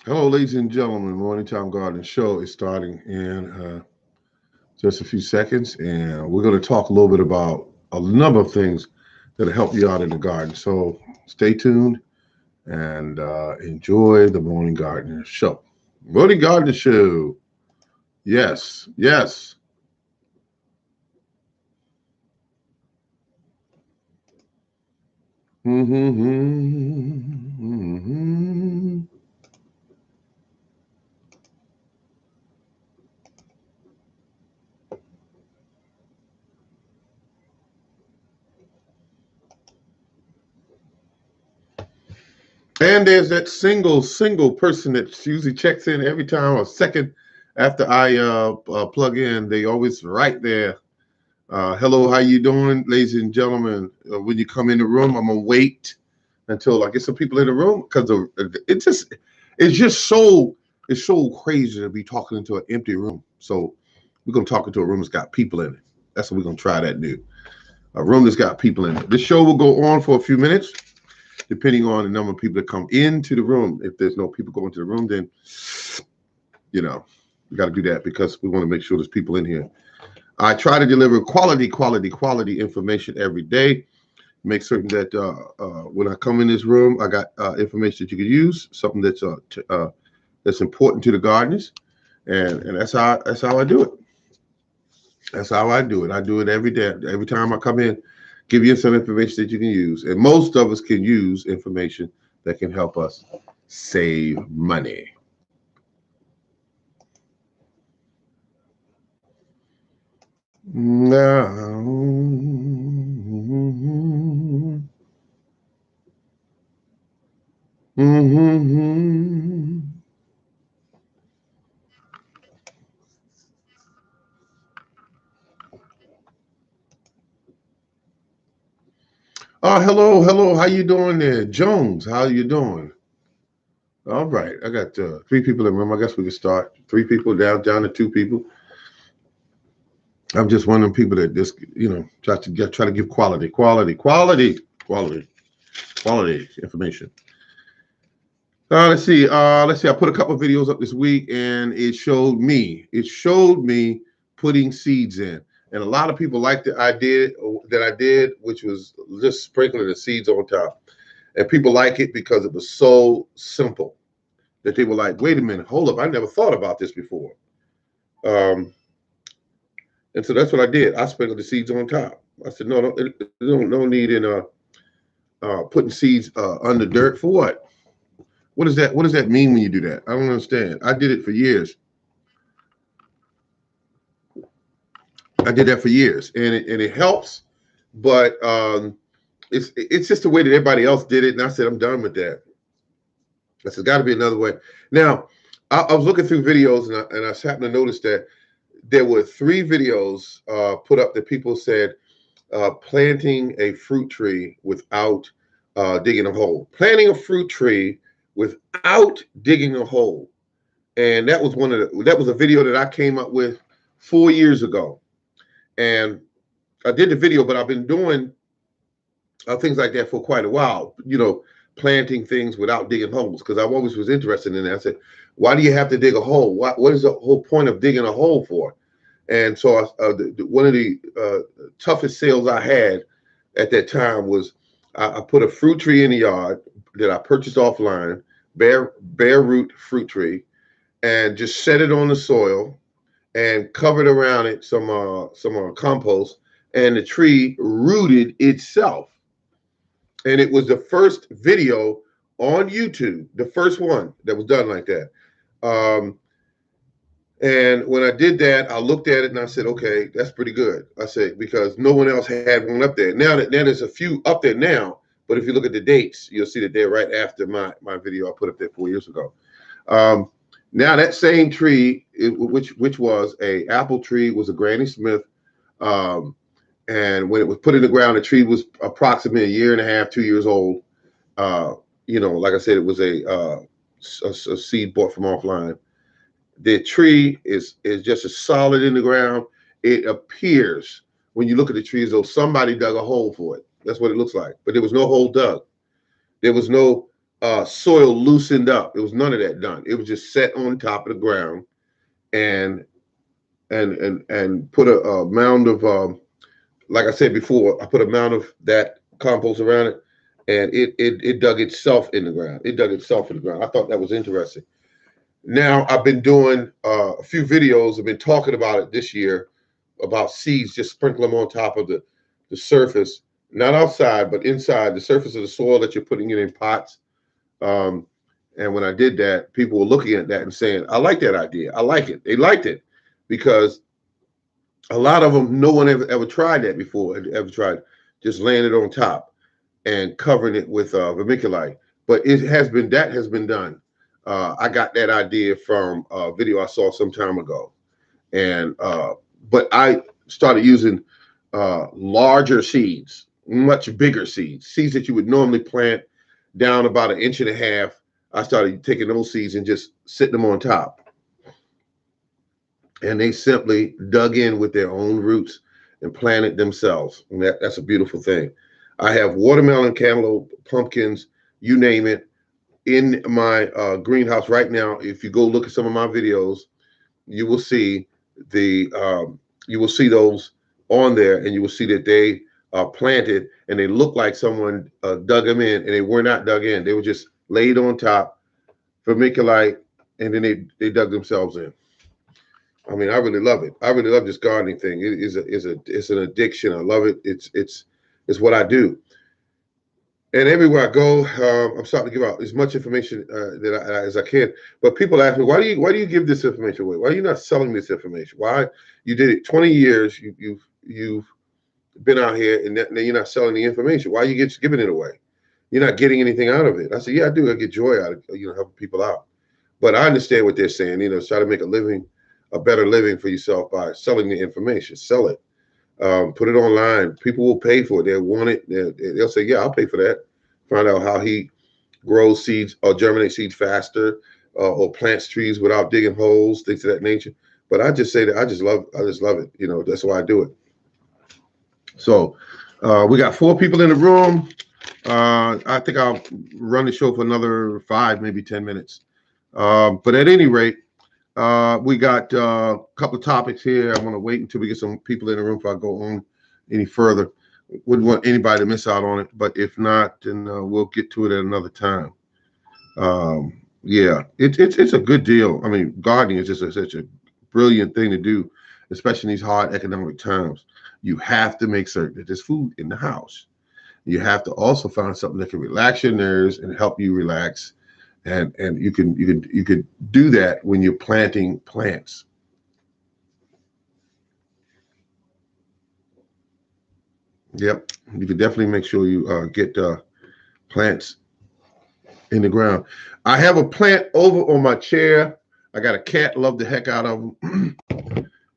Hello, ladies and gentlemen. Morning Time Garden Show is starting in just a few seconds, and we're going to talk a little bit about a number of things that'll help you out in the garden. So stay tuned and enjoy the Morning Gardener Show. Morning Gardener Show. Yes, yes. And there's that single person that usually checks in every time, a second after I plug in. They always right there. Hello, how you doing, ladies and gentlemen? When you come in the room, I'm gonna wait until I get some people in the room because it's just so crazy to be talking into an empty room. So we're gonna talk into a room that's got people in it. That's what we're gonna try that new. A room that's got people in it. This show will go on for a few minutes, depending on the number of people that come into the room. If there's no people going to the room, then you know we got to do that because we want to make sure there's people in here. I try to deliver quality information every day. Make certain that when I come in this room, I got information that you can use, something that's important to the gardeners, and that's how I do it. That's how I do it. I do it every day. Every time I come in, give you some information that you can use, and most of us can use information that can help us save money. Hello. How you doing there, Jones? How you doing? All right, I got three people in the room. I guess we can start. Three people down to two people. I'm just one of them people that just try to give quality information. Let's see. I put a couple of videos up this week, and it showed me putting seeds in, and a lot of people liked the idea that I did, which was just sprinkling the seeds on top. And people like it because it was so simple that they were like, "Wait a minute, hold up! I never thought about this before." Um, and so that's what I did. I sprinkled the seeds on top. I said, no need in putting seeds under dirt for what? What does that mean when you do that? I don't understand. I did it for years. I did that for years, and it helps, but it's just the way that everybody else did it. And I said, I'm done with that. I said, got to be another way. Now, I was looking through videos, and I happened to notice that there were three videos put up that people said planting a fruit tree without digging a hole. Planting a fruit tree without digging a hole, and that was a video that I came up with 4 years ago, and I did the video, but I've been doing things like that for quite a while. Planting things without digging holes because I always was interested in that. I said, why do you have to dig a hole? What is the whole point of digging a hole for? And so one of the toughest sales I had at that time was I put a fruit tree in the yard that I purchased offline, bare root fruit tree, and just set it on the soil and covered around it some compost, and the tree rooted itself. And it was the first video on YouTube, the first one that was done like that. Um, and when I did that, I looked at it and I said, okay, that's pretty good. I said, because no one else had one up there. Now there's a few up there now, but if you look at the dates, you'll see that they're right after my video I put up there 4 years ago. Um, Now that same tree, which was a apple tree, was a Granny Smith. Um, and when it was put in the ground, the tree was approximately a year and a half, 2 years old. Uh, like I said, it was a seed bought from offline. The tree is just as solid in the ground. It appears when you look at the tree as though somebody dug a hole for it. That's what it looks like. But there was no hole dug. There was no soil loosened up. It was none of that done. It was just set on top of the ground and put a mound of like I said before, I put a mound of that compost around it, and it dug itself in the ground. It dug itself in the ground. I thought that was interesting. Now I've been doing a few videos. I've been talking about it this year about seeds. Just sprinkle them on top of the surface, not outside, but inside the surface of the soil that you're putting it in pots. Um, and when I did that, people were looking at that and saying, "I like that idea. I like it." They liked it because a lot of them, no one ever tried that before. Ever tried just laying it on top and covering it with vermiculite. But that has been done. I got that idea from a video I saw some time ago, and but I started using larger seeds, much bigger seeds that you would normally plant down about 1.5 inches. I started taking those seeds and just sitting them on top. And they simply dug in with their own roots and planted themselves. And that's a beautiful thing. I have watermelon, cantaloupe, pumpkins, you name it, in my greenhouse right now. If you go look at some of my videos, you will see those on there, and you will see that they are planted and they look like someone dug them in, and they were not dug in. They were just laid on top, vermiculite, and then they dug themselves in. I mean, I really love it. I really love this gardening thing. It's an addiction. I love it. It's what I do. And everywhere I go, I'm starting to give out as much information as I can. But people ask me, why do you give this information away? Why are you not selling this information? Why you did it 20 years? You've been out here and then you're not selling the information. Why are you giving it away? You're not getting anything out of it. I said, yeah, I do. I get joy out of helping people out. But I understand what they're saying. Try to make a better living for yourself by selling the information. Sell it. Put it online. People will pay for it. They'll want it. They'll say, yeah, I'll pay for that. Find out how he grows seeds or germinates seeds faster, or plants trees without digging holes, things of that nature. But I just say that I just love it. That's why I do it. So we got 4 people in the room. I think I'll run the show for another 5, maybe 10 minutes. But at any rate, we got a couple of topics here. I want to wait until we get some people in the room before I go on any further. Wouldn't want anybody to miss out on it, but if not, then we'll get to it at another time. Yeah, it's a good deal. I mean, gardening is just such a brilliant thing to do, especially in these hard economic times. You have to make certain that there's food in the house. You have to also find something that can relax your nerves and help you relax. And you can do that when you're planting plants. Yep, you can definitely make sure you get plants in the ground. I have a plant over on my chair. I got a cat, love the heck out of him.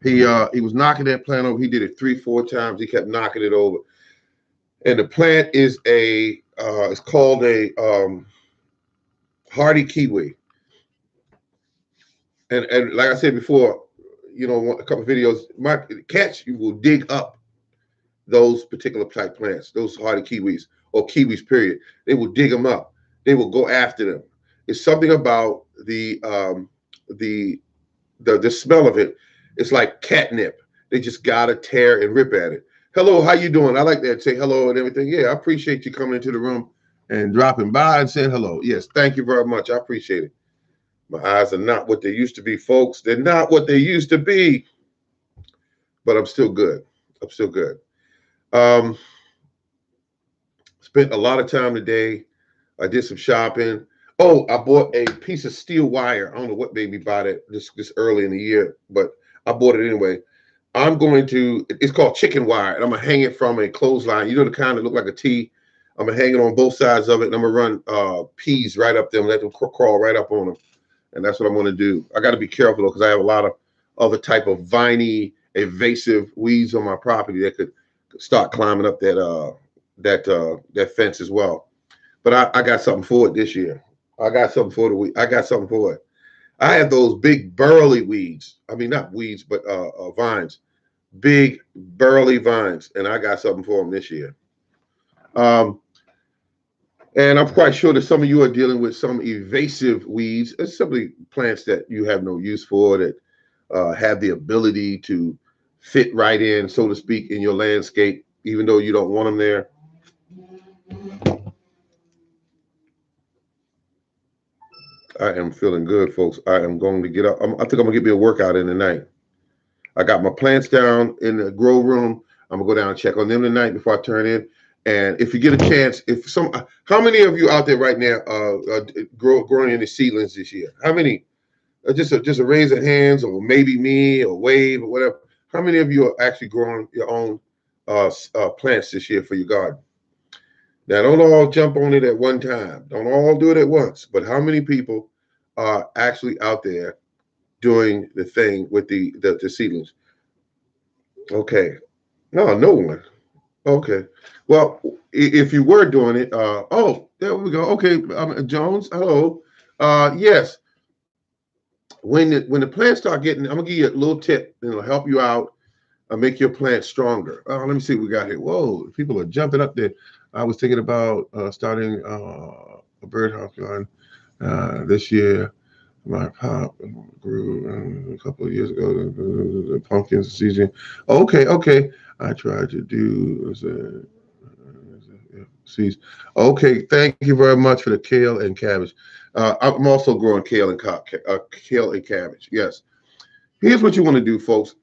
He was knocking that plant over. He did it 3-4 times. He kept knocking it over. And the plant is it's called a hardy kiwi. And like I said before, a couple of videos, my cats will dig up those particular type plants, those hardy kiwis or kiwis, period. They will dig them up. They will go after them. It's something about the smell of it. It's like catnip. They just gotta tear and rip at it. Hello, how you doing? I like that. Say hello and everything. Yeah, I appreciate you coming into the room and dropping by and saying hello. Yes, thank you very much. I appreciate it. My eyes are not what they used to be, folks. They're not what they used to be. But I'm still good. I'm still good. Spent a lot of time today. I did some shopping. Oh, I bought a piece of steel wire. I don't know what made me buy that this early in the year, but I bought it anyway. It's called chicken wire, and I'm going to hang it from a clothesline. You know, the kind that look like a T. I'm going to hang it on both sides of it, and I'm going to run peas right up them, let them crawl right up on them. And that's what I'm going to do. I got to be careful, though, because I have a lot of other type of viney, invasive weeds on my property that could start climbing up that fence as well. But I got something for it this year. I got something for it. I have those big burly weeds. I mean, not weeds, but vines. Big burly vines, and I got something for them this year. And I'm quite sure that some of you are dealing with some invasive weeds. It's simply plants that you have no use for, that have the ability to fit right in, so to speak, in your landscape, even though you don't want them there. I am feeling good, folks. I am going to get up. I think I'm going to get me a workout in the night. I got my plants down in the grow room. I'm going to go down and check on them tonight before I turn in. And if you get a chance, how many of you out there right now growing any seedlings this year? How many? Just a raise of hands, or maybe me, or wave, or whatever. How many of you are actually growing your own plants this year for your garden? Now, don't all jump on it at one time. Don't all do it at once. But how many people are actually out there doing the thing with the seedlings? Okay. No one. Okay. Well, if you were doing it, oh, there we go. Okay, Jones, hello. Yes. When the plants start getting, I'm gonna give you a little tip that'll help you out and make your plant stronger. Let me see what we got here. Whoa, people are jumping up there. I was thinking about starting a birdhouse garden this year. My pop grew a couple of years ago the pumpkins season. Okay. I tried to do seeds. Okay, thank you very much for the kale and cabbage. I'm also growing kale and cabbage. Yes. Here's what you want to do, folks.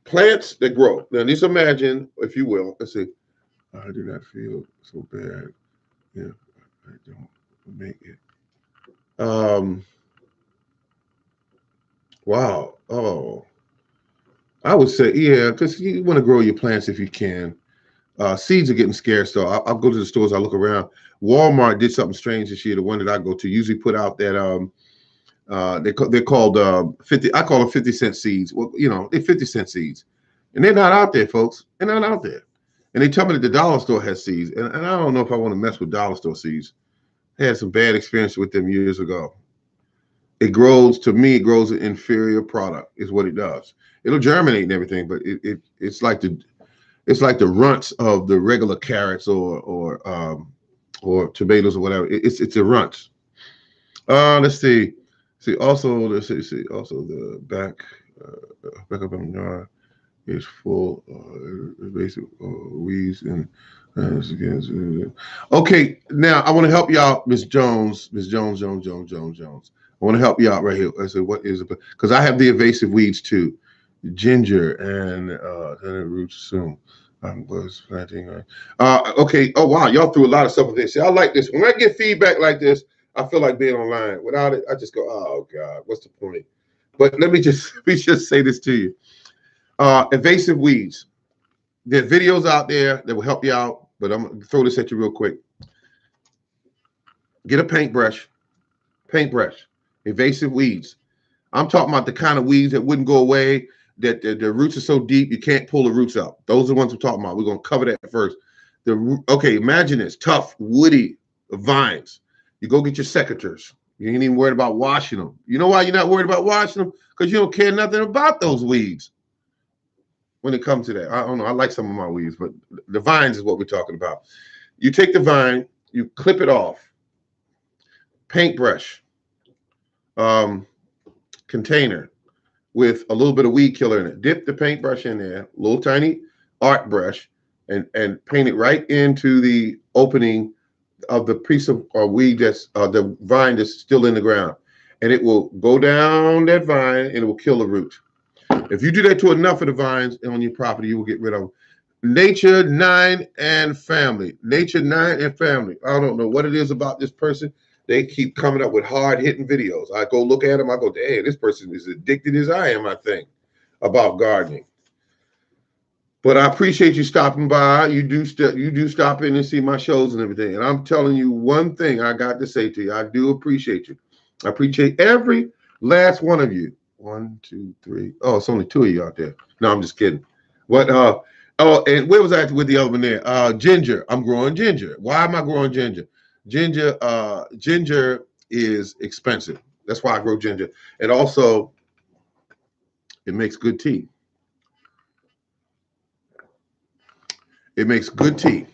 Plants that grow. Now, just imagine, if you will. Let's see. I do not feel so bad if I don't make it. Wow. Oh, I would say, yeah, because you want to grow your plants if you can. Seeds are getting scarce, so I'll go to the stores. I look around. Walmart did something strange this year. The one that I go to usually put out that they're called 50. I call them 50-cent seeds. Well, they're 50-cent seeds, and they're not out there, folks. They're not out there. And they tell me that the dollar store has seeds, and I don't know if I want to mess with dollar store seeds. I had some bad experience with them years ago. It grows an inferior product, is what it does. It'll germinate and everything, but it's like the runts of the regular carrots or tomatoes or whatever. It's a runts. Let's see. Also the back of the yard is full basic weeds and okay. Now I want to help you out, Miss Jones. I want to help you out right here. I said, what is it? Because I have the invasive weeds too, ginger and then it roots soon. I was planting. Okay. Oh wow, y'all threw a lot of stuff in this. See, I like this. When I get feedback like this, I feel like being online. Without it, I just go, oh God, what's the point? But let me just say this to you. Invasive weeds. There are videos out there that will help you out, but I'm gonna throw this at you real quick. Get a paintbrush. Invasive weeds. I'm talking about the kind of weeds that wouldn't go away, that the roots are so deep you can't pull the roots out. Those are the ones I'm talking about. We're going to cover that first. Okay, imagine this. Tough, woody vines. You go get your secateurs. You ain't even worried about washing them. You know why you're not worried about washing them? Because you don't care nothing about those weeds when it comes to that. I don't know. I like some of my weeds, but the vines is what we're talking about. You take the vine, you clip it off. Paintbrush. Container with a little bit of weed killer in it. Dip the paintbrush in there, little tiny art brush, and paint it right into the opening of the piece of weed that's the vine that's still in the ground. And it will go down that vine and it will kill the root. If you do that to enough of the vines on your property, you will get rid of them. Nature 9 and family. Nature 9 and family. I don't know what it is about this person. They keep coming up with hard-hitting videos. I go look at them. I go, hey, this person is addicted as I am, I think, about gardening. But I appreciate you stopping by. You do stop in and see my shows and everything. And I'm telling you one thing I got to say to you. I do appreciate you. I appreciate every last one of you. 1, 2, 3. Oh, it's only 2 of you out there. No, I'm just kidding. What? And where was I with the other one there? Ginger. I'm growing ginger. Why am I growing ginger? Ginger is expensive. That's why I grow ginger. And also, it makes good tea. It makes good tea.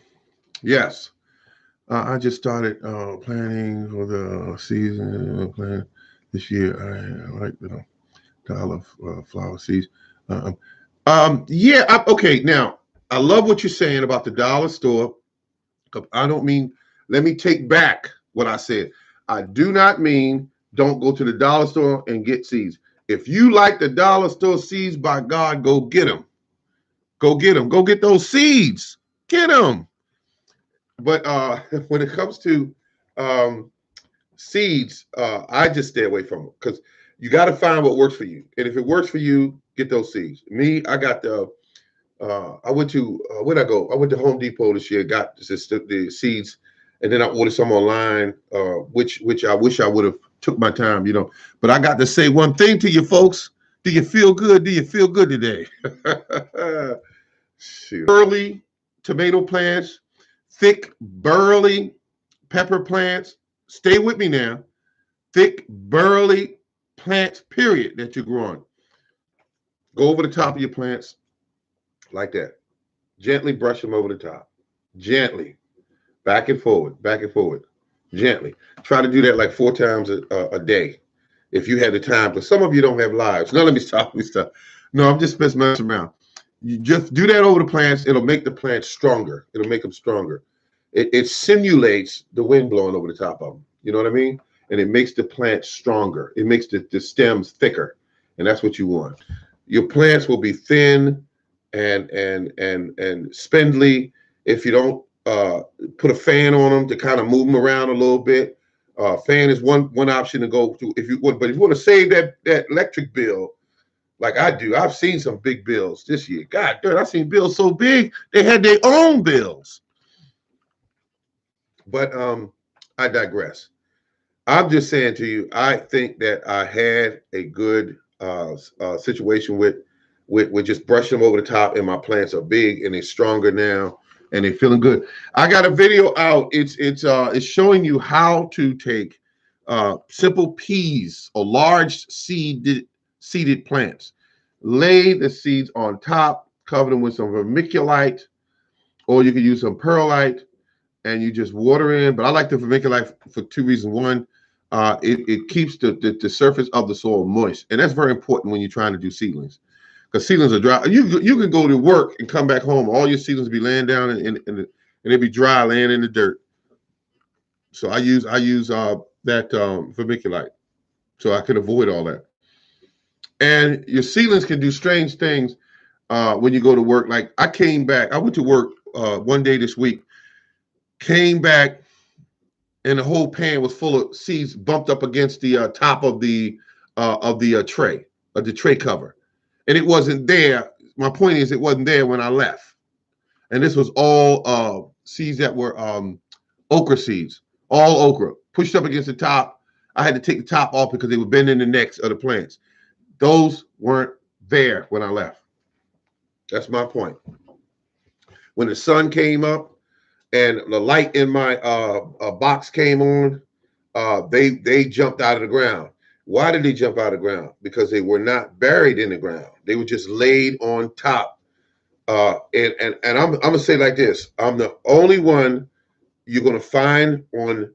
Yes. I just started planning for the season. Plan this year. I like the dollar flower seeds. Uh, yeah. Okay. Now, I love what you're saying about the dollar store. I don't mean. Let me take back what I said. I do not mean don't go to the dollar store and get seeds. If you like the dollar store seeds, by God, go get them. Go get them. Go get those seeds. Get them. But when it comes to um, seeds, I just stay away from them because you got to find what works for you. And if it works for you, get those seeds. Me, I got the. I went to where'd I go? I went to Home Depot this year. Got the seeds, and then I ordered some online, which I wish I would have took my time, you know. But I got to say one thing to you folks. Do you feel good? Do you feel good today? Shoot. Early tomato plants, thick, burly pepper plants. Stay with me now. Thick, burly plants, period, that you're growing. Go over the top of your plants like that. Gently brush them over the top. Gently. Back and forward, back and forward. Gently. Try to do that like 4 times a day if you have the time. But some of you don't have lives. No, let me stop. No, I'm just messing around. You just do that over the plants. It'll make the plants stronger. It'll make them stronger. It simulates the wind blowing over the top of them. You know what I mean? And it makes the plant stronger. It makes the stems thicker. And that's what you want. Your plants will be thin and spindly if you don't put a fan on them to kind of move them around a little bit. Fan is one option to go to if you want, but if you want to save that electric bill, like I do, I've seen some big bills this year. God damn, I've seen bills so big they had their own bills. But I digress. I'm just saying to you, I think that I had a good situation with just brushing them over the top, and my plants are big and they're stronger now and they're feeling good. I got a video out. It's showing you how to take simple peas or large seeded plants, lay the seeds on top, cover them with some vermiculite, or you can use some perlite, and you just water in. But I like the vermiculite for 2 reasons. One, it keeps the surface of the soil moist, and that's very important when you're trying to do seedlings. Because seedlings are dry. You can go to work and come back home. All your seedlings be laying down and they be dry, laying in the dirt. So I use that vermiculite, so I can avoid all that. And your seedlings can do strange things when you go to work. Like I came back. I went to work one day this week. Came back, and the whole pan was full of seeds bumped up against the top of the tray cover. And it wasn't there. My point is, it wasn't there when I left. And this was all seeds that were okra seeds, all okra, pushed up against the top. I had to take the top off because they were bending the necks of the plants. Those weren't there when I left. That's my point. When the sun came up and the light in my box came on, they jumped out of the ground. Why did they jump out of the ground? Because they were not buried in the ground. They were just laid on top. And I'm gonna say like this: I'm the only one you're gonna find on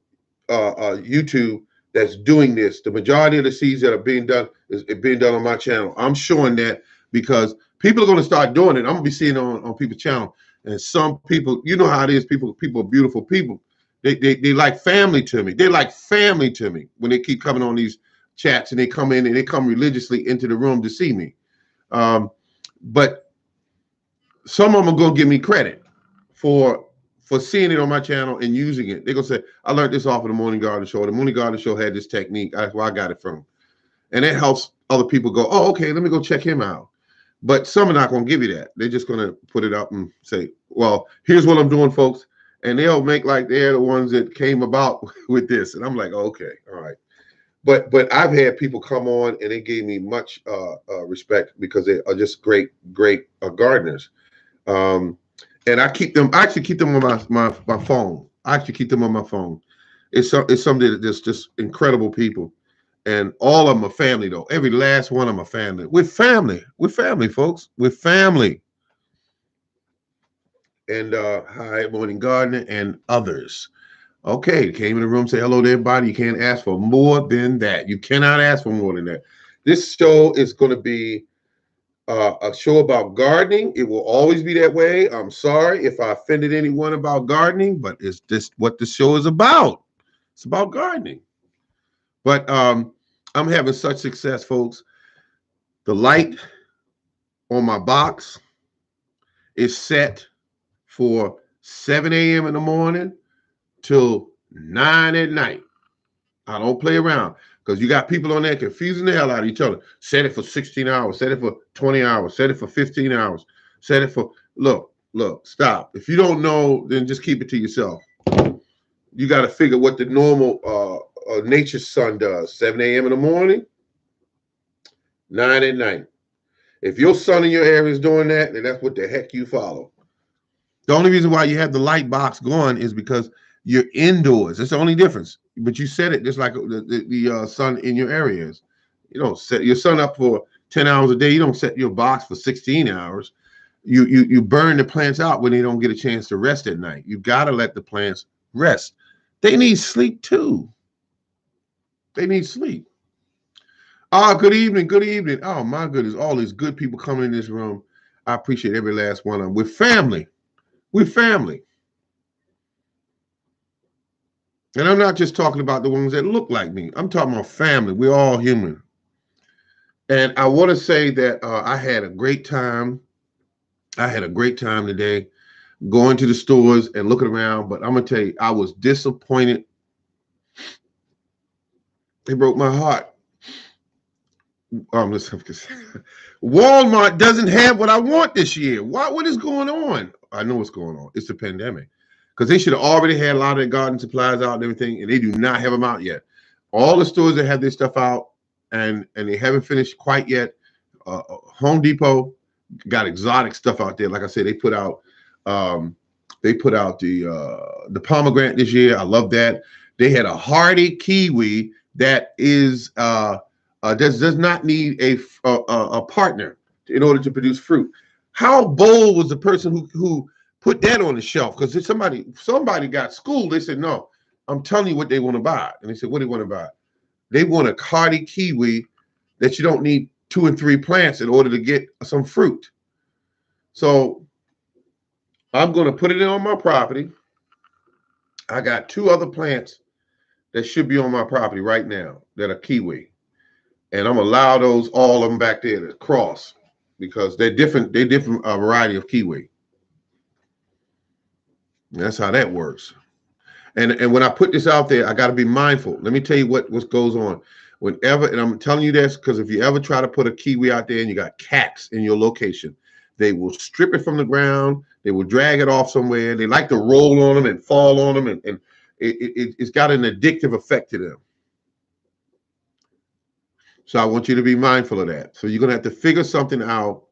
YouTube that's doing this. The majority of the seeds that are being done is being done on my channel. I'm showing that because people are gonna start doing it. I'm gonna be seeing it on people's channel. And some people, you know how it is. People are beautiful people. They like family to me. They like family to me when they keep coming on these chats and they come in and they come religiously into the room to see me. But some of them are gonna give me credit for seeing it on my channel and using it. They're gonna say, I learned this off of the Morning Garden Show. The Morning Garden Show had this technique. That's where I got it from. And it helps other people go, oh, okay, let me go check him out. But some are not gonna give you that. They're just gonna put it up and say, well, here's what I'm doing, folks. And they'll make like they're the ones that came about with this. And I'm like, oh, okay, all right. But I've had people come on and they gave me much respect because they are just great gardeners. And I actually keep them on my phone. I actually keep them on my phone. It's something that's just incredible people. And all of them are family though. Every last one of them are family. We're family. We're family, folks. We're family. And hi, Morning Gardener and others. Okay, came in the room, say hello to everybody. You can't ask for more than that. You cannot ask for more than that. This show is going to be a show about gardening. It will always be that way. I'm sorry if I offended anyone about gardening, but it's just what the show is about. It's about gardening. But I'm having such success, folks. The light on my box is set for 7 a.m. in the morning till 9 at night. I don't play around because you got people on there confusing the hell out of each other. Set it for 16 hours, set it for 20 hours, set it for 15 hours, set it for look, stop. If you don't know, then just keep it to yourself. You got to figure what the normal nature's sun does. 7 a.m. in the morning, 9 at night. If your sun in your area is doing that, then that's what the heck you follow. The only reason why you have the light box going is because you're indoors. That's the only difference. But you set it just like the sun in your area is. You don't set your sun up for 10 hours a day. You don't set your box for 16 hours. You burn the plants out when they don't get a chance to rest at night. You got to let the plants rest. They need sleep too. They need sleep. Good evening. Good evening. Oh, my goodness. All these good people coming in this room. I appreciate every last one of them. We're family. We're family. And I'm not just talking about the ones that look like me. I'm talking about family. We're all human. And I want to say that I had a great time. I had a great time today going to the stores and looking around. But I'm going to tell you, I was disappointed. It broke my heart. Walmart doesn't have what I want this year. What is going on? I know what's going on. It's the pandemic. Because they should have already had a lot of their garden supplies out and everything, and they do not have them out yet. All the stores that have their stuff out and they haven't finished quite yet. Home Depot got exotic stuff out there. Like I said, they put out the pomegranate this year. I love that. They had a hardy kiwi that is does not need a partner in order to produce fruit. How bold was the person who put that on the shelf? Because somebody got schooled. They said, no, I'm telling you what they want to buy. And they said, what do you want to buy? They want a hardy kiwi that you don't need 2 and 3 plants in order to get some fruit. So I'm going to put it on my property. I got 2 other plants that should be on my property right now that are kiwi. And I'm going to allow all of them back there to cross because they're different variety of kiwi. That's how that works. And when I put this out there, I got to be mindful. Let me tell you what goes on. Whenever, and I'm telling you this because if you ever try to put a kiwi out there and you got cats in your location, they will strip it from the ground. They will drag it off somewhere. They like to roll on them and fall on them, and it's got an addictive effect to them. So I want you to be mindful of that. So you're going to have to figure something out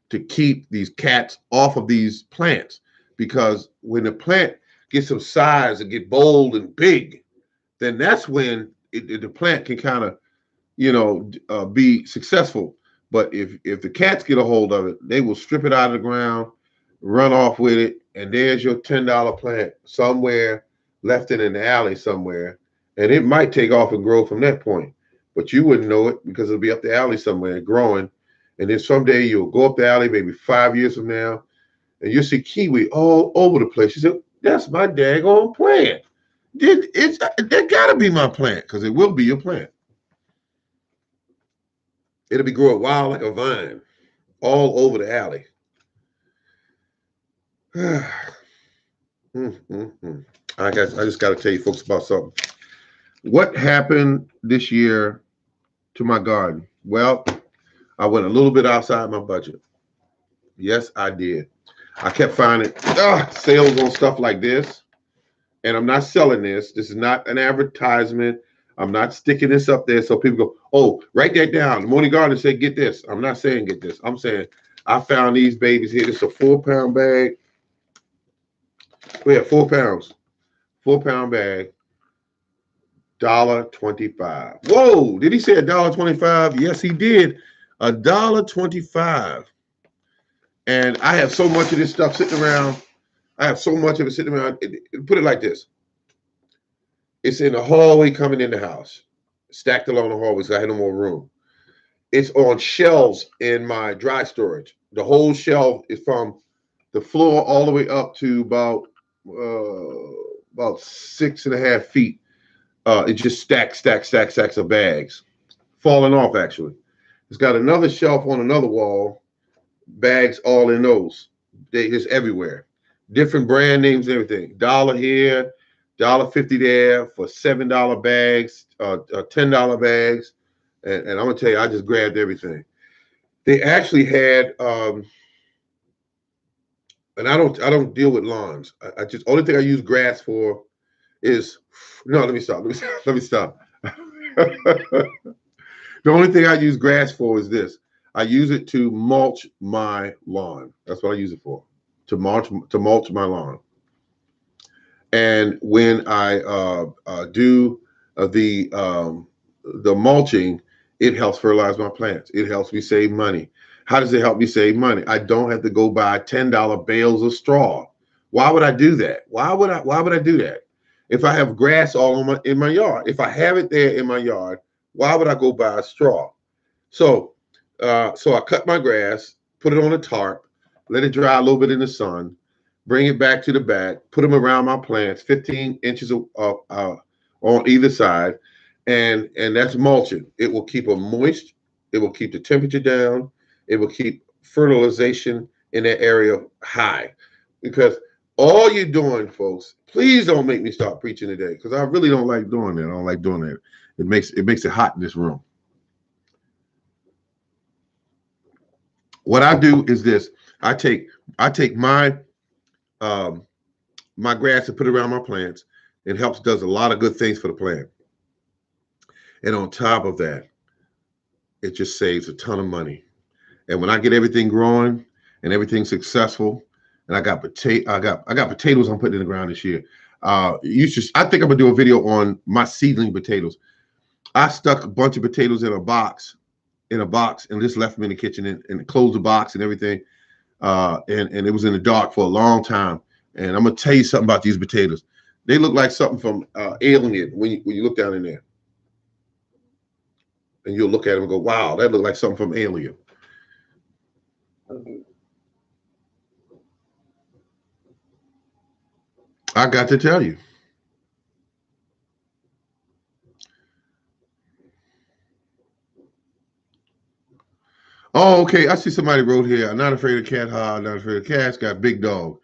to keep these cats off of these plants, because when the plant gets some size and get bold and big, then that's when the plant can kind of, be successful. But if the cats get a hold of it, they will strip it out of the ground, run off with it, and there's your $10 plant somewhere left in the alley somewhere, and it might take off and grow from that point. But you wouldn't know it because it'll be up the alley somewhere growing. And then someday you'll go up the alley, maybe 5 years from now, and you'll see kiwi all over the place. You say, that's my daggone plant. That gotta be my plant, because it will be your plant. It'll be growing wild like a vine all over the alley. I just got to tell you folks about something. What happened this year to my garden? Well, I went a little bit outside my budget. Yes, I did. I kept finding sales on stuff like this. And I'm not selling this. This is not an advertisement. I'm not sticking this up there so people go, oh, write that down. The Morning Garden said, get this. I'm not saying get this. I'm saying I found these babies here. This is a 4-pound bag. We have 4 pounds. 4-pound bag. $1.25. Whoa, did he say $1.25? Yes, he did. $1.25. And I have so much of this stuff sitting around. I have so much of it sitting around. Put it like this. It's in the hallway coming in the house, stacked along the hallway, so I had no more room. It's on shelves in my dry storage. The whole shelf is from the floor all the way up to about 6.5 feet. It just stacks of bags, falling off actually. It's got another shelf on another wall, bags all in those. They just everywhere. Different brand names, everything. Dollar here, $1.50 there for $7 bags, $10 bags. And I'm gonna tell you, I just grabbed everything. They actually had and I don't deal with lawns. I just only thing I use grass for is no, let me stop. Let me stop. The only thing I use grass for is this. I use it to mulch my lawn. That's what I use it for. To mulch my lawn. And when I do the mulching, it helps fertilize my plants. It helps me save money. How does it help me save money? I don't have to go buy $10 bales of straw. Why would I do that? Why would I do that? If I have grass all in my yard, if I have it there in my yard, why would I go buy a straw? So I cut my grass, put it on a tarp, let it dry a little bit in the sun, bring it back to the back, put them around my plants, 15 inches on either side, and that's mulching. It will keep them moist. It will keep the temperature down. It will keep fertilization in that area high. Because all you're doing, folks, please don't make me start preaching today, because I really don't like doing that. I don't like doing that. It makes it hot in this room. What I do is this. I take my my grass and put it around my plants. It does a lot of good things for the plant. And on top of that, it just saves a ton of money. And when I get everything growing and everything successful, and I got potatoes I'm putting in the ground this year. I think I'm gonna do a video on my seedling potatoes. I stuck a bunch of potatoes in a box and just left them in the kitchen and closed the box and everything. And it was in the dark for a long time. And I'm gonna tell you something about these potatoes. They look like something from Alien when you look down in there. And you'll look at them and go, wow, that looked like something from Alien. I got to tell you. Oh, okay. I see somebody wrote here. I'm not afraid of cat. Not afraid of cats. Got big dog.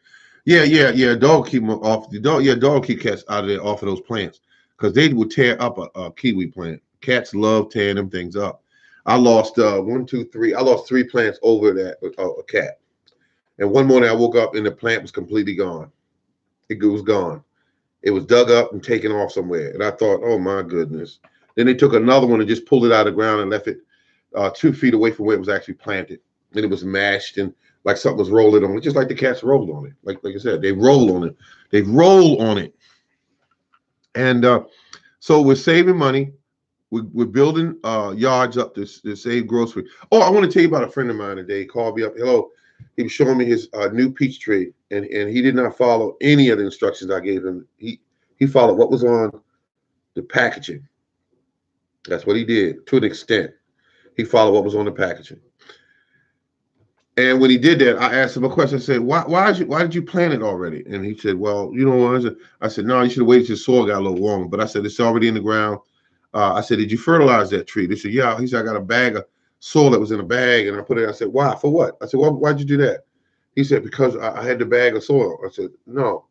Yeah. Dog keep them off the dog. Yeah, dog keep cats out of there, off of those plants, because they would tear up a kiwi plant. Cats love tearing them things up. I lost one, two, three. I lost 3 plants over that a cat. And one morning I woke up and the plant was completely gone. It was gone. It was dug up and taken off somewhere. And I thought, oh my goodness. Then they took another one and just pulled it out of the ground and left it 2 feet away from where it was actually planted. And it was mashed and like something was rolling on it, just like the cats rolled on it. Like I said, they roll on it. They roll on it. And so we're saving money. We're building yards up to save grocery. Oh, I want to tell you about a friend of mine today. He called me up. Hello. He was showing me his new peach tree, and he did not follow any of the instructions I gave him. He followed what was on the packaging. That's what he did to an extent. He followed what was on the packaging. And when he did that, I asked him a question. I said, why did you plant it already? And he said, well, you know what? I said, no, you should have waited till the soil got a little warm. But I said, it's already in the ground. I said, did you fertilize that tree? They said, yeah. He said, I got a bag of soil that was in a bag, and I put it. I said, why? For what? I said, why'd you do that? He said, because I had the bag of soil. I said, no.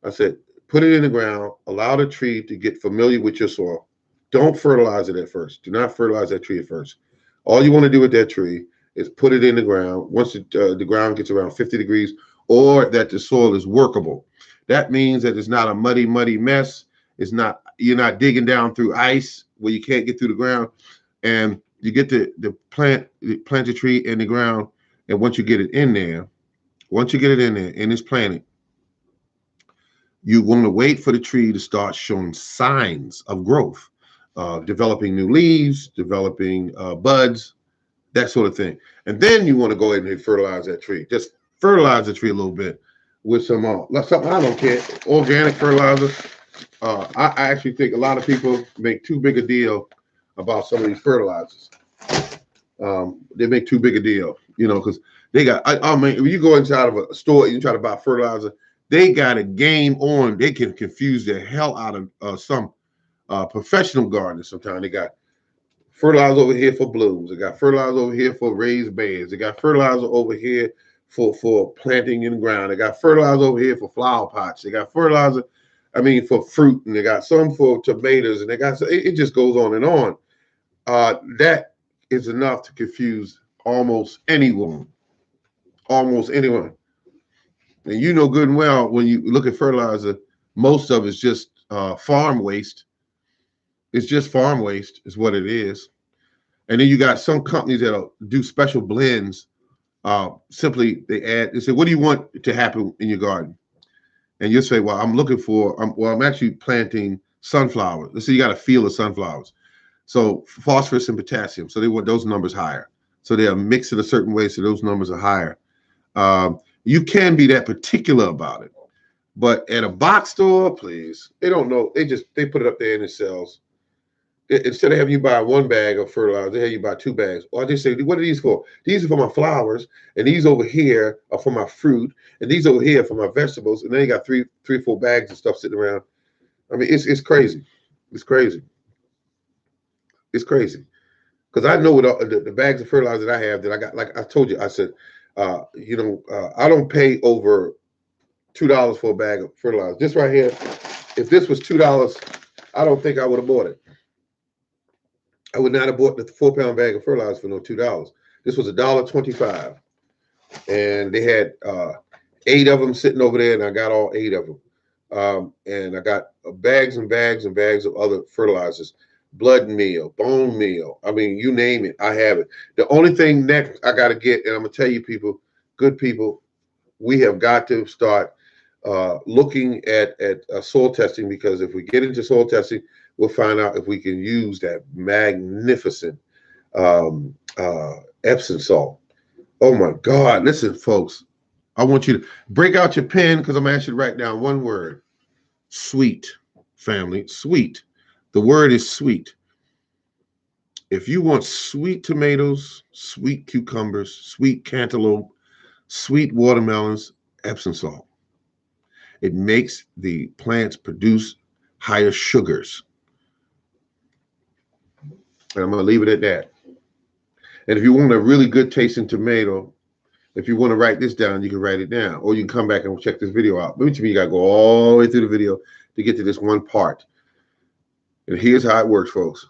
I said, put it in the ground, allow the tree to get familiar with your soil. Don't fertilize it at first. Do not fertilize that tree at first. All you want to do with that tree is put it in the ground once the ground gets around 50 degrees, or that the soil is workable. That means that it's not a muddy mess. You're not digging down through ice where you can't get through the ground. And you get the plant the tree in the ground, and once you get it in there and it's planted, you want to wait for the tree to start showing signs of growth, developing new leaves, developing buds, that sort of thing. And then you want to go ahead and fertilize that tree. Just fertilize the tree a little bit with something I don't care, organic fertilizer. I actually think a lot of people make too big a deal about some of these fertilizers. They make too big a deal, because they got. I mean, when you go inside of a store and you try to buy fertilizer, they got a game on. They can confuse the hell out of some professional gardeners. Sometimes they got fertilizer over here for blooms. They got fertilizer over here for raised beds. They got fertilizer over here for planting in the ground. They got fertilizer over here for flower pots. They got fertilizer, for fruit, and they got some for tomatoes, and they got it just goes on and on. That is enough to confuse almost anyone. Almost anyone. And you know good and well when you look at fertilizer, most of it's just farm waste. It's just farm waste, is what it is. And then you got some companies that'll do special blends. Simply, they say, "What do you want to happen in your garden?" And you'll say, "Well, I'm actually planting sunflowers." Let's say you got a field of sunflowers. So phosphorus and potassium. So they want those numbers higher. So they are mixed in a certain way, so those numbers are higher. You can be that particular about it. But at a box store, please, they don't know. They put it up there and it sells. Instead of having you buy one bag of fertilizer, they have you buy 2 bags. Or I just say, what are these for? These are for my flowers, and these over here are for my fruit, and these over here are for my vegetables. And then you got three or 4 bags of stuff sitting around. It's crazy. It's crazy. It's crazy. Because I know what the bags of fertilizer that I have that I got, like I told you, I said, I don't pay over $2 for a bag of fertilizer. This right here, if this was $2, I don't think I would have bought it. I would not have bought the 4-pound bag of fertilizer for no $2. This was $1.25, and they had 8 of them sitting over there, and I got all 8 of them. And I got bags and bags and bags of other fertilizers, blood meal, bone meal. You name it, I have it. The only thing next I got to get, and I'm gonna tell you, people, good people, we have got to start looking at soil testing, because if we get into soil testing, we'll find out if we can use that magnificent Epsom salt. Oh my God. Listen, folks, I want you to break out your pen, because I'm asking you to write down one word. Sweet, family. Sweet. The word is sweet. If you want sweet tomatoes, sweet cucumbers, sweet cantaloupe, sweet watermelons, Epsom salt. It makes the plants produce higher sugars. And I'm going to leave it at that. And if you want a really good tasting tomato, if you want to write this down, you can write it down. Or you can come back and check this video out. But you got to go all the way through the video to get to this one part. And here's how it works, folks.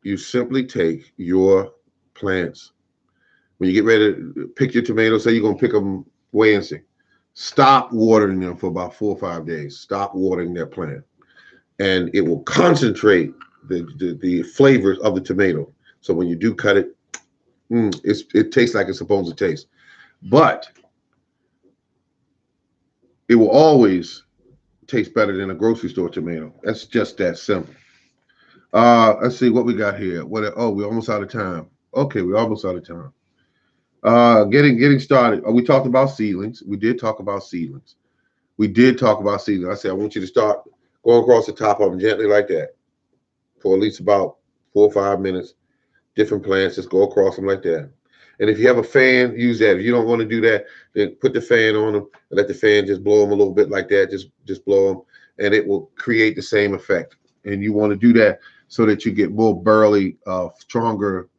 You simply take your plants. When you get ready to pick your tomatoes, say you're going to pick them Wednesday. Stop watering them for about 4 or 5 days. Stop watering their plant. And it will concentrate the flavors of the tomato. So when you do cut it, it tastes like it's supposed to taste. But it will always taste better than a grocery store tomato. That's just that simple. Let's see what we got here. We're almost out of time. Okay, we're almost out of time. Getting started. We talked about seedlings. We did talk about seedlings. I said, I want you to start going across the top of them gently like that for at least about 4 or 5 minutes. Different plants, just go across them like that. And if you have a fan, use that. If you don't want to do that, then put the fan on them and let the fan just blow them a little bit like that. Just blow them, and it will create the same effect. And you want to do that so that you get more burly, stronger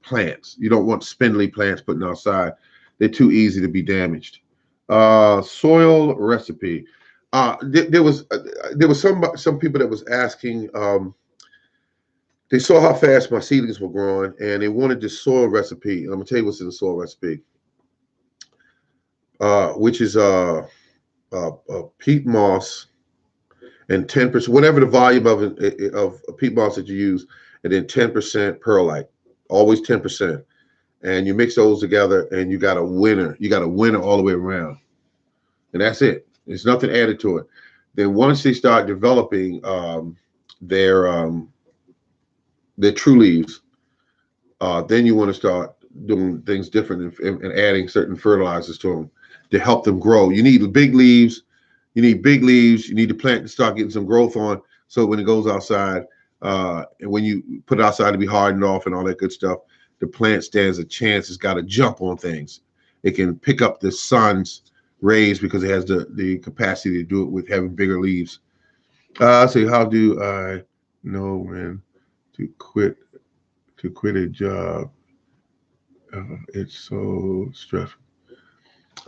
plants. You don't want spindly plants putting outside. They're too easy to be damaged. Soil recipe. There was some people that was asking. They saw how fast my seedlings were growing, and they wanted this soil recipe. I'm gonna tell you what's in the soil recipe, which is peat moss and 10%, whatever the volume of peat moss that you use, and then 10% perlite, always 10%. And you mix those together, and you got a winner. You got a winner all the way around, and that's it. There's nothing added to it. Then once they start developing their true leaves, then you want to start doing things different and adding certain fertilizers to them to help them grow. You need big leaves You need big leaves. You need the plant to start getting some growth on. So when it goes outside, and when you put it outside to be hardened off and all that good stuff, the plant stands a chance. It's got to jump on things. It can pick up the sun's rays because it has the capacity to do it with having bigger leaves. So how do I know when to quit a job? It's so stressful.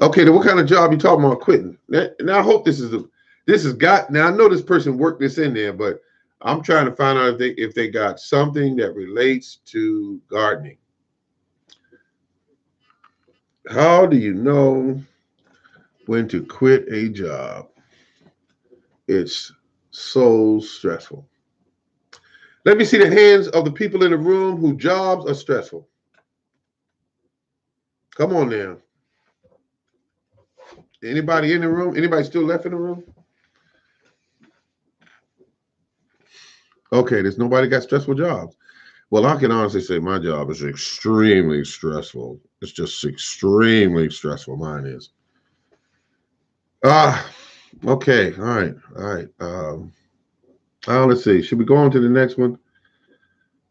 Okay, then what kind of job you talking about quitting? Now I hope this has got. Now I know this person worked this in there, but I'm trying to find out if they got something that relates to gardening. How do you know when to quit a job? It's so stressful. Let me see the hands of the people in the room whose jobs are stressful. Come on now. Anybody in the room? Anybody still left in the room? Okay, there's nobody got stressful jobs. Well, I can honestly say my job is extremely stressful. It's just extremely stressful. Mine is. Ah, okay. All right. All right. Let's see. Should we go on to the next one?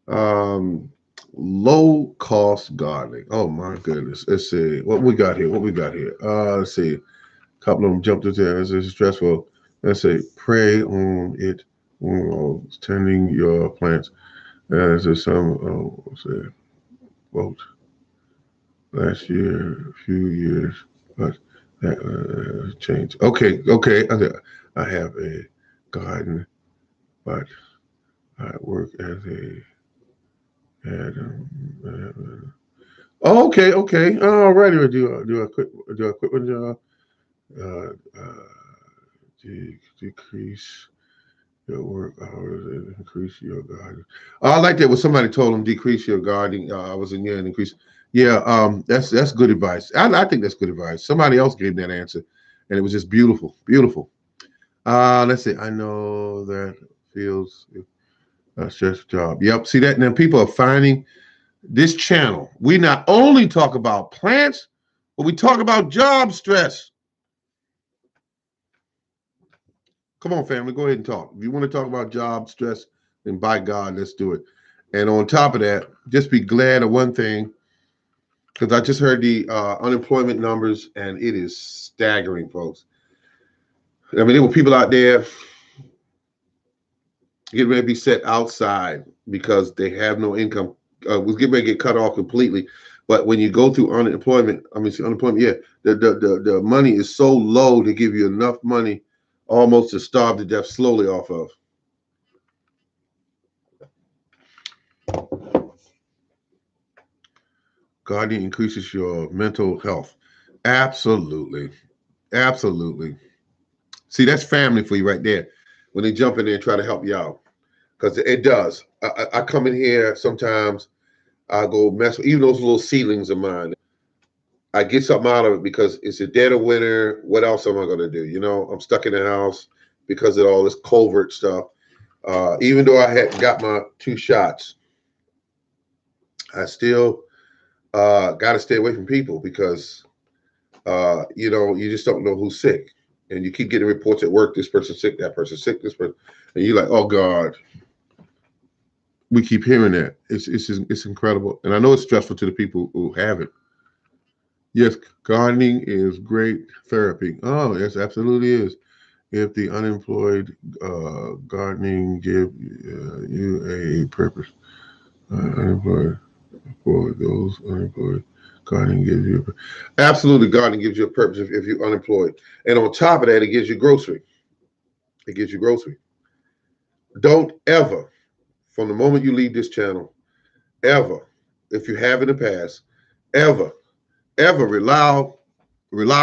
Um, Low cost gardening. Oh my goodness. Let's see what we got here. What we got here. Let's see. A couple of them jumped in there. It's stressful. Let's say pray on it. Tending your plants. As some say, quote last year, a few years, but that changed. Okay, okay. I have a garden, but I work as a oh, okay, okay. All righty. Do a quick one job. Uh, uh, decrease your work hours and increase your garden. I like that when somebody told them decrease your gardening hours and increase. Yeah, that's good advice. I think that's good advice. Somebody else gave that answer, and it was just beautiful, beautiful. Let's see. I know that feels a stress job. Yep. See that now people are finding this channel. We not only talk about plants, but we talk about job stress. Come on, family, go ahead and talk. If you want to talk about job stress, then by God, let's do it. And on top of that, just be glad of one thing, because I just heard the unemployment numbers, and it is staggering, folks. I mean, there were people out there getting ready to be set outside because they have no income. Was getting ready to get cut off completely. But when you go through unemployment, yeah, the money is so low to give you enough money almost to starve to death slowly off of. Gardening increases your mental health. Absolutely. Absolutely. See, that's family for you right there. When they jump in there and try to help you out. Because it does. I come in here sometimes, I go mess with even those little seedlings of mine. I get something out of it because it's a dead of winter. What else am I going to do? I'm stuck in the house because of all this covert stuff. Even though I had got my 2 shots, I still got to stay away from people because you just don't know who's sick. And you keep getting reports at work, this person's sick, that person's sick, this person. And you're like, oh God, we keep hearing that. It's incredible. And I know it's stressful to the people who have it. Yes, gardening is great therapy. Oh, yes, absolutely is. If the unemployed gardening give you a purpose, unemployed for those unemployed, gardening gives you absolutely gardening gives you a purpose if you're unemployed, and on top of that, it gives you grocery. It gives you grocery. Don't ever, from the moment you leave this channel, ever, if you have in the past, ever, ever rely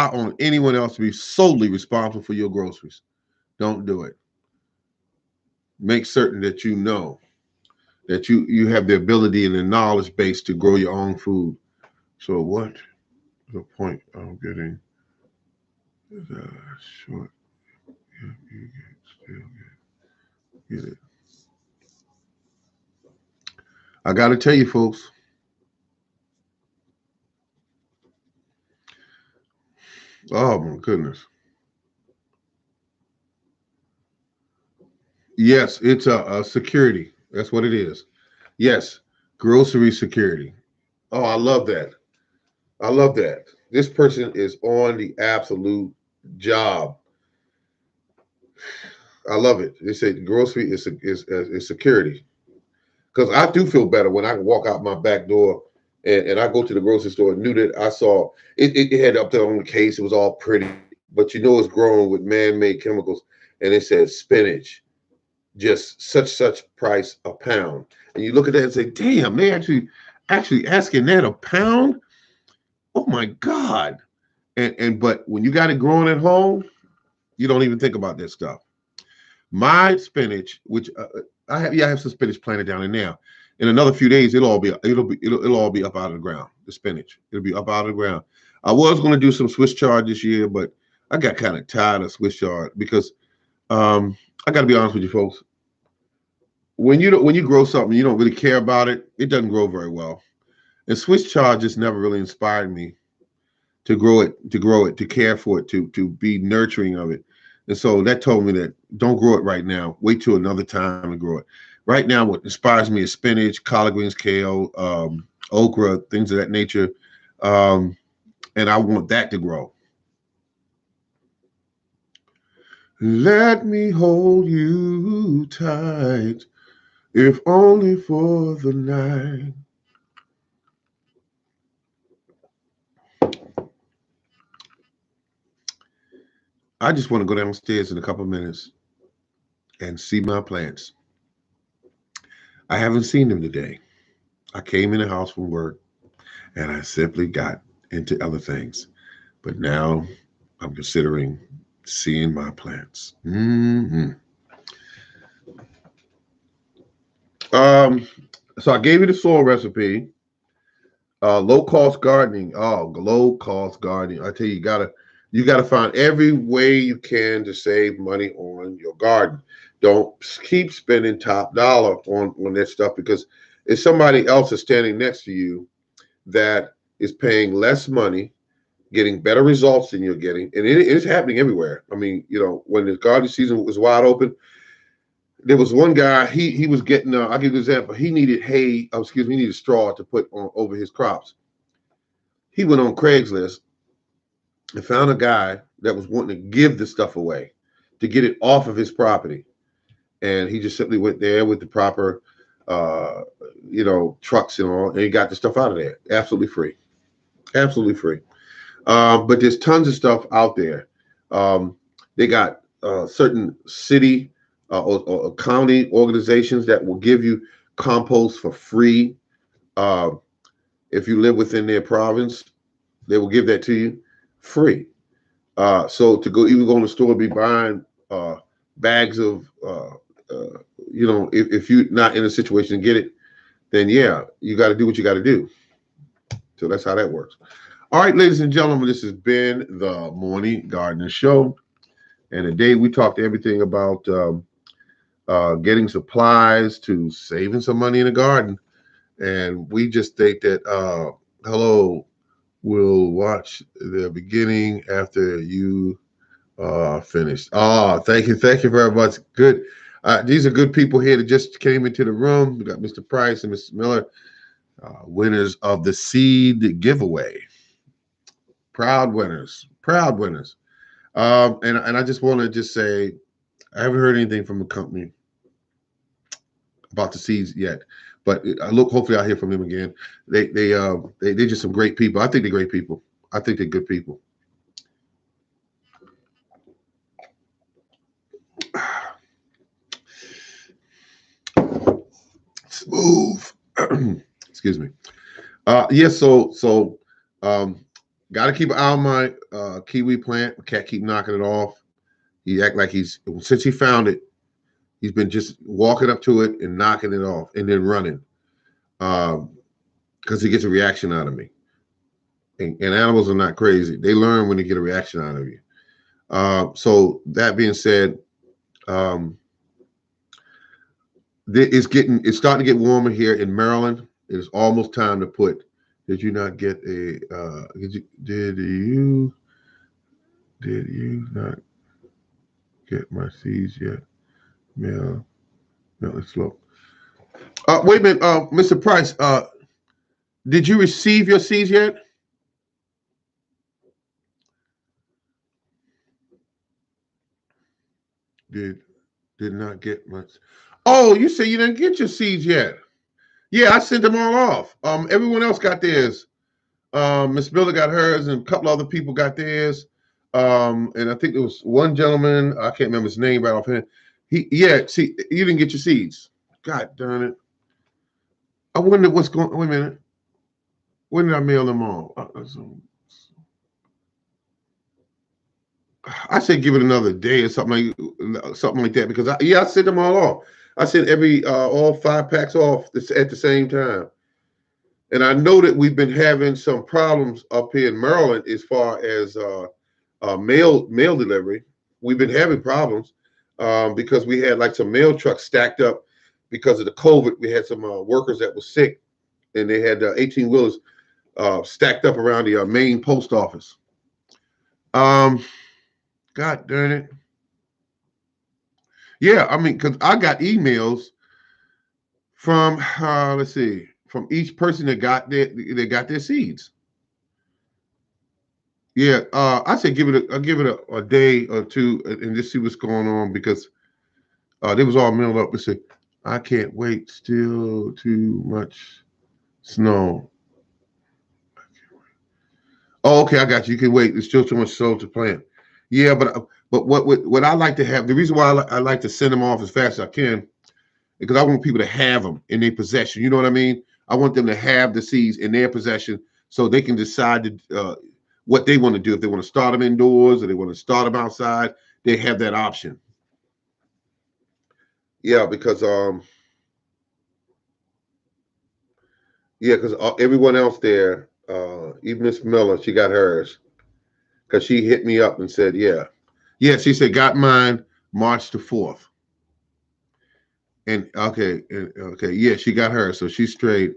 on anyone else to be solely responsible for your groceries. Don't do it. Make certain that you know that you have the ability and the knowledge base to grow your own food. So what the point I'm getting is short. You still get it. I got to tell you, folks. Oh my goodness. Yes, it's a security. That's what it is. Yes, grocery security. Oh, I love that. I love that. This person is on the absolute job. I love it. They say grocery is security, because I do feel better when I can walk out my back door and I go to the grocery store and knew that I saw it had up there on the case. It was all pretty, but you know it's grown with man-made chemicals, and it says spinach, just such price a pound. And you look at that and say, damn, they actually asking that a pound? Oh my God. And but when you got it growing at home, you don't even think about that stuff. My spinach, which I have some spinach planted down in there. In another few days, it'll all be up out of the ground. The spinach, it'll be up out of the ground. I was going to do some Swiss chard this year, but I got kind of tired of Swiss chard because I got to be honest with you, folks. When you grow something, you don't really care about it. It doesn't grow very well. And Swiss chard just never really inspired me to care for it, to be nurturing of it. And so that told me that don't grow it right now. Wait till another time to grow it. Right now, what inspires me is spinach, collard greens, kale, okra, things of that nature. Um, and I want that to grow. Let me hold you tight, if only for the night. I just want to go downstairs in a couple of minutes and see my plants. I haven't seen them today. I came in the house from work and I simply got into other things. But now I'm considering seeing my plants. Um, so I gave you the soil recipe. Low cost gardening. Oh, low cost gardening. I tell you, you gotta find every way you can to save money on your garden. Don't keep spending top dollar on that stuff, because if somebody else is standing next to you that is paying less money, getting better results than you're getting, and it is happening everywhere. I mean, when the garden season was wide open, there was one guy. He was getting. I'll give you an example. He needed hay. Oh, excuse me. He needed straw to put on over his crops. He went on Craigslist and found a guy that was wanting to give the stuff away to get it off of his property, and he just simply went there with the proper, uh, trucks and all, and he got the stuff out of there absolutely free, absolutely free. But there's tons of stuff out there. They got certain city or county organizations that will give you compost for free. Uh, if you live within their province, they will give that to you free. So to go in the store and be buying bags of, if you're not in a situation to get it, then yeah, you got to do what you got to do. So that's how that works. All right, ladies and gentlemen, this has been the Morning Gardener Show. And today we talked everything about getting supplies to saving some money in the garden. And we just think that, hello, we'll watch the beginning after you finished. Oh, thank you very much. Good. These are good people here that just came into the room. We got Mr. Price and Mr. Miller, winners of the seed giveaway. Proud winners. Proud winners. And I just want to just say, I haven't heard anything from the company about the seeds yet, but I look. Hopefully, I'll hear from them again. They're just some great people. I think they're great people. I think they're good people. Smooth. Excuse me. Yes. Um, got to keep an eye on my kiwi plant. Can't keep knocking it off. He act like since he found it, he's been just walking up to it and knocking it off and then running, because he gets a reaction out of me. And animals are not crazy. They learn when they get a reaction out of you. So that being said, um, it's starting to get warmer here in Maryland. It is almost time to put. Did you not get a? Did you not get my seeds yet? Yeah. No, it's slow. Wait a minute, Mr. Price. Did you receive your seeds yet? Did did not get much. Oh, you say you didn't get your seeds yet? Yeah, I sent them all off. Everyone else got theirs. Miss Miller got hers, and a couple other people got theirs. And I think there was one gentleman, I can't remember his name right offhand. Yeah, see, you didn't get your seeds. God darn it. I wonder what's going. Wait a minute. When did I mail them all? I said give it another day or something like that because I sent them all off. I sent every all 5 packs off at the same time. And I know that we've been having some problems up here in Maryland as far as mail delivery. We've been having problems because we had like some mail trucks stacked up because of the COVID. We had some workers that were sick, and they had 18 wheelers stacked up around the main post office. Um, God darn it! Yeah, I mean, because I got emails from let's see, from each person that got their seeds. Yeah, I said I'll give it a day or two and just see what's going on because they was all mailed up. Let's see, I can't wait. Still too much snow. Oh, okay, I got you. You can wait. There's still too much snow to plant. Yeah, but what I like to have the reason why I like to send them off as fast as I can because I want people to have them in their possession. You know what I mean? I want them to have the seeds in their possession so they can decide what they want to do. If they want to start them indoors or they want to start them outside, they have that option. Yeah, because everyone else there, even Miss Miller, she got hers because she hit me up and said, yeah. She said got mine March the 4th, and okay, yeah, she got hers, so she's straight.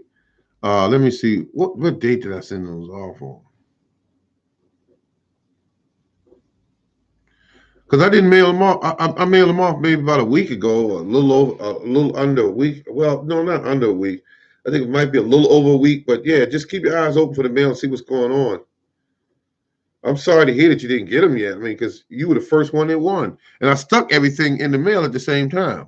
Let me see what date did I send those off on? Because I didn't mail them off. I mailed them off maybe about a week ago, a little under a week. Well, no, not under a week. I think it might be a little over a week. But yeah, just keep your eyes open for the mail and see what's going on. I'm sorry to hear that you didn't get them yet. I mean, because you were the first one that won, and I stuck everything in the mail at the same time.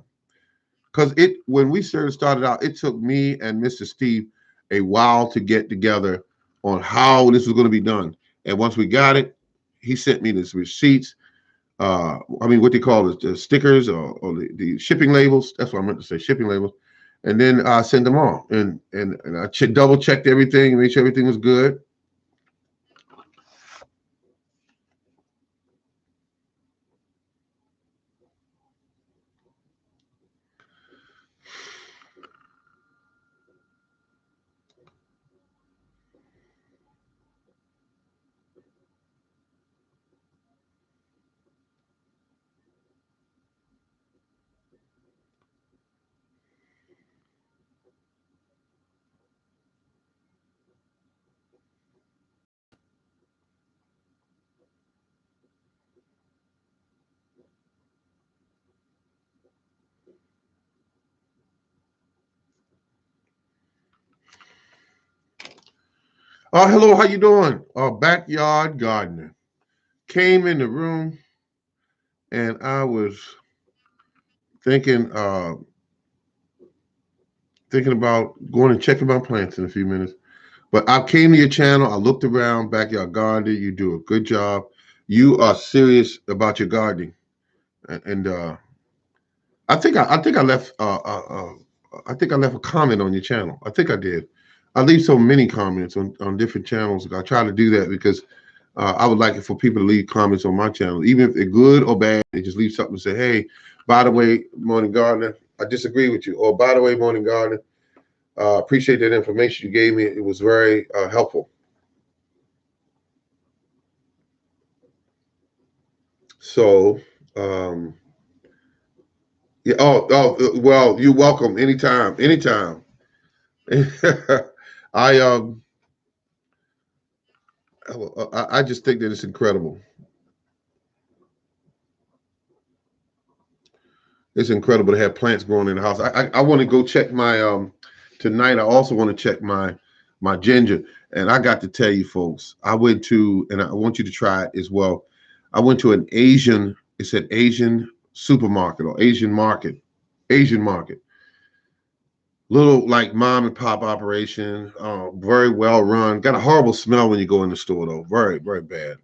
Because when we started out, it took me and Mr. Steve a while to get together on how this was going to be done. And once we got it, he sent me the receipts. I mean, what they call it, the stickers or the shipping labels. That's what I meant to say, shipping labels. And then I sent them off, and I double checked everything, and made sure everything was good. Oh, hello, how you doing? Backyard gardener came in the room, and I was thinking, thinking about going and checking my plants in a few minutes. But I came to your channel. I looked around, backyard gardening. You do a good job. You are serious about your gardening, and I think I left I think I left a comment on your channel. I think I did. I leave so many comments on different channels. I try to do that because I would like it for people to leave comments on my channel, even if they're good or bad. They just leave something and say, "Hey, by the way, Morning Gardener, I disagree with you," or "By the way, Morning Gardener, appreciate that information you gave me. It was very helpful." So, um, yeah. Well, you're welcome anytime, anytime. I I just think that it's incredible. It's incredible to have plants growing in the house. I want to go check my tonight. I also want to check my ginger. And I got to tell you, folks, I went to, and I want you to try it as well. I went to an Asian. It's an Asian supermarket or Asian market. Asian market. Little like mom and pop operation, very well run. Got a horrible smell when you go in the store though, very very bad.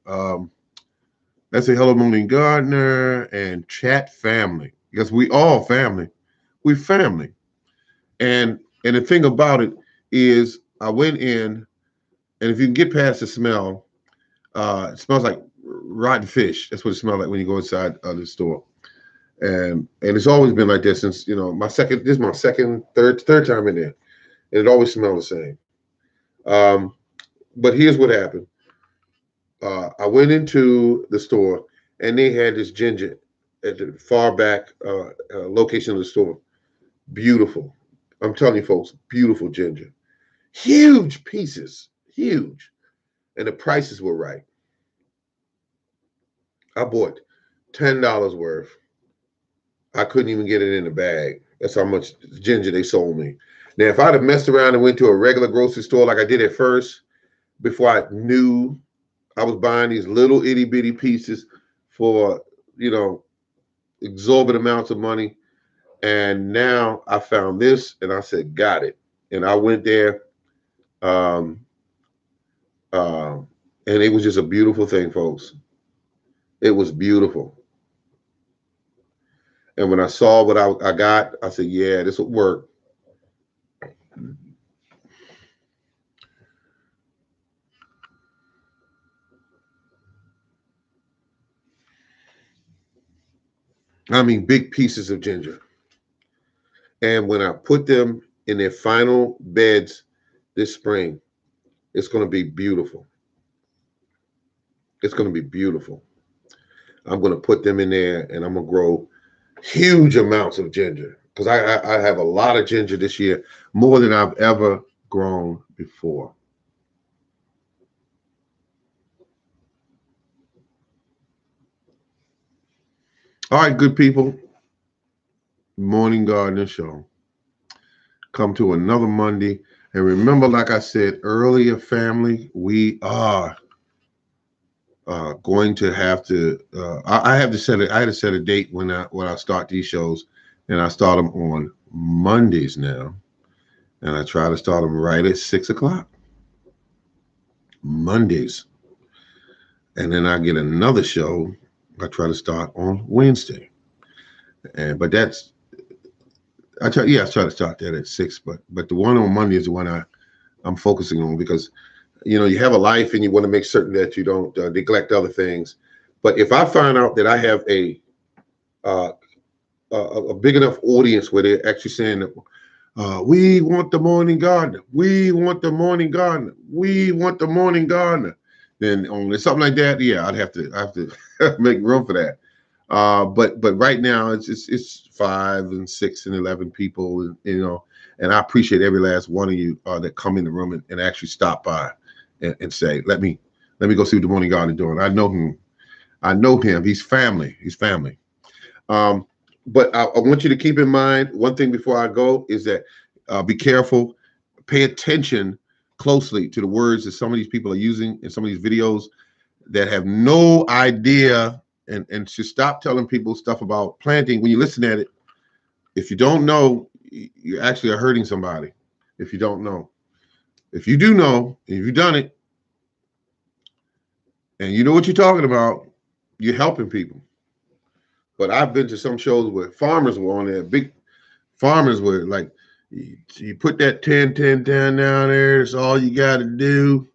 That's a Hello Morning Gardener and Chat Family because we all family, we family. And the thing about it is, I went in, and if you can get past the smell, it smells like rotten fish. That's what it smells like when you go inside the store. And it's always been like this since my second. This is my third time in there, and it always smells the same. Um, but here's what happened. I went into the store, and they had this ginger at the far back location of the store. Beautiful. I'm telling you, folks, beautiful ginger. Huge pieces, huge, and the prices were right. I bought $10 worth. I couldn't even get it in the bag. That's how much ginger they sold me. Now, if I'd have messed around and went to a regular grocery store like I did at first, before I knew I was buying these little itty bitty pieces for, exorbitant amounts of money. And now I found this and I said, got it. And I went there. Um, and it was just a beautiful thing, folks. It was beautiful. And when I saw what I got, I said, yeah, this would work. I mean, big pieces of ginger. And when I put them in their final beds this spring, it's going to be beautiful. It's going to be beautiful. I'm going to put them in there and I'm going to grow huge amounts of ginger because I have a lot of ginger this year, more than I've ever grown before. All right, good people. Morning Gardener Show. Come to another Monday. And remember, like I said earlier, family, we are going to have to. I have to set it. I had to set a date when I start these shows, and I start them on Mondays now, and I try to start them right at 6 o'clock Mondays, and then I get another show. I try to start on Wednesday, but that's I try to start that at 6. But the one on Monday is the one I'm focusing on because you have a life and you want to make certain that you don't neglect other things. But if I find out that I have a big enough audience where they're actually saying that we want the morning gardener, we want the morning gardener, we want the morning gardener, then on something like that, yeah, I have to make room for that. But right now it's 5 and 6 and 11 people, and I appreciate every last one of you that come in the room and actually stop by and say, let me go see what the morning gardener doing. I know him. He's family. But I want you to keep in mind one thing before I go is that be careful, pay attention closely to the words that some of these people are using in some of these videos that have no idea, and should stop telling people stuff about planting. When you listen at it, if you don't know, you actually are hurting somebody. If you don't know, if you do know, if you've done it, and you know what you're talking about, you're helping people. But I've been to some shows where farmers were on there, big farmers were like, you put that 10, 10, 10 down there, it's all you got to do.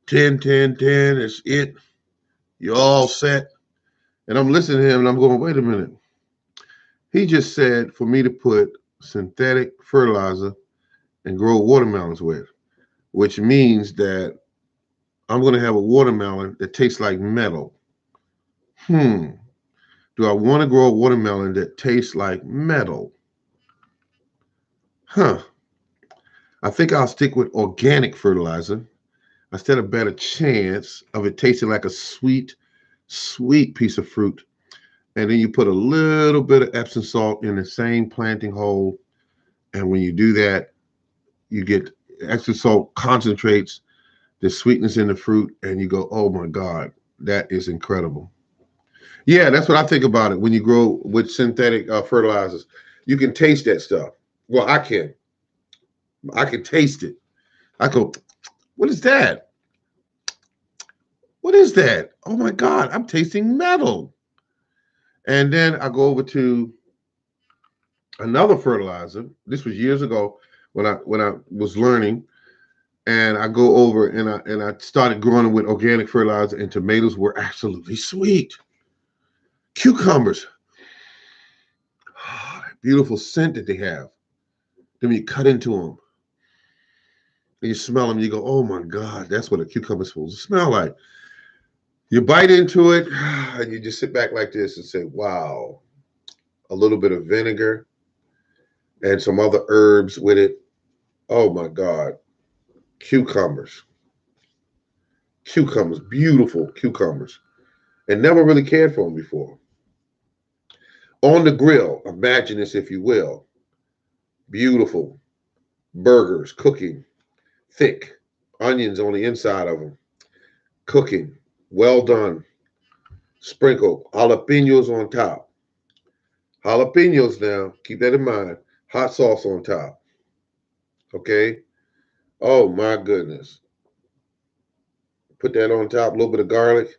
10, 10, 10, it's it. You're all set. And I'm listening to him and I'm going, wait a minute. He just said for me to put synthetic fertilizer and grow watermelons with, which means that I'm going to have a watermelon that tastes like metal. Do I want to grow a watermelon that tastes like metal? I think I'll stick with organic fertilizer. I stand a better chance of it tasting like a sweet, sweet piece of fruit. and then you put a little bit of Epsom salt in the same planting hole. And when you do that, you get Epsom salt concentrates the sweetness in the fruit, and you go, oh my God, that is incredible. Yeah, that's what I think about it. When you grow with synthetic fertilizers, you can taste that stuff. Well, I can. I can taste it. I go, what is that? What is that? Oh my God, I'm tasting metal. And then I go over to another fertilizer. This was years ago when I was learning, and I go over and I started growing with organic fertilizer, and tomatoes were absolutely sweet. Cucumbers, oh, that beautiful scent that they have. Then when you cut into them and you smell them, you go, oh my God, that's what a cucumber is supposed to smell like. You bite into it and you just sit back like this and say, wow, a little bit of vinegar and some other herbs with it. Oh my God. Cucumbers. Cucumbers, beautiful cucumbers. And never really cared for them before. On the grill, imagine this if you will. Beautiful burgers, cooking, thick, onions on the inside of them, cooking, well done. Sprinkle jalapenos on top. Jalapenos now, keep that in mind. Hot sauce on top. Okay? Oh my goodness. Put that on top, a little bit of garlic.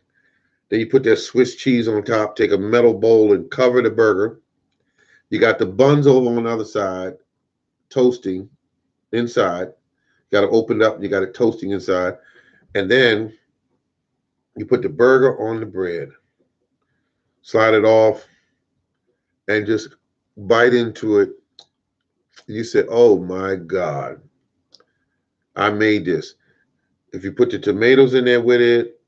Then you put that Swiss cheese on top. Take a metal bowl and cover the burger. You got the buns over on the other side, toasting inside. You got to open it up. You got it toasting inside. And then you put the burger on the bread. Slide it off and just bite into it. You say, oh my God, I made this. If you put the tomatoes in there with it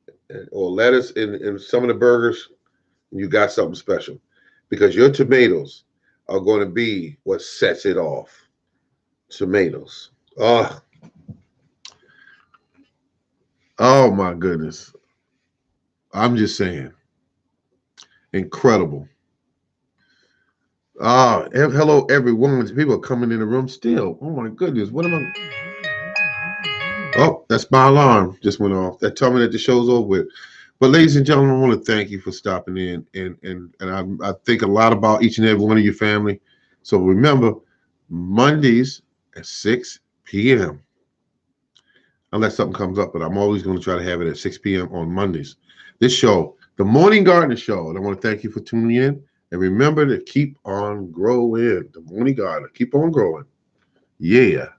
or lettuce in some of the burgers, you got something special because your tomatoes are going to be what sets it off. Tomatoes. Oh my goodness. I'm just saying. Incredible. Hello everyone. People are coming in the room still. Oh my goodness. What am I? Oh, that's my alarm just went off. That told me that the show's over with. But ladies and gentlemen, I want to thank you for stopping in, and I think a lot about each and every one of your family. So remember, Mondays at 6 p.m. Unless something comes up, but I'm always going to try to have it at 6 p.m. on Mondays. This show, the Morning Gardener Show, and I want to thank you for tuning in. And remember to keep on growing. The Morning Gardener, keep on growing. Yeah.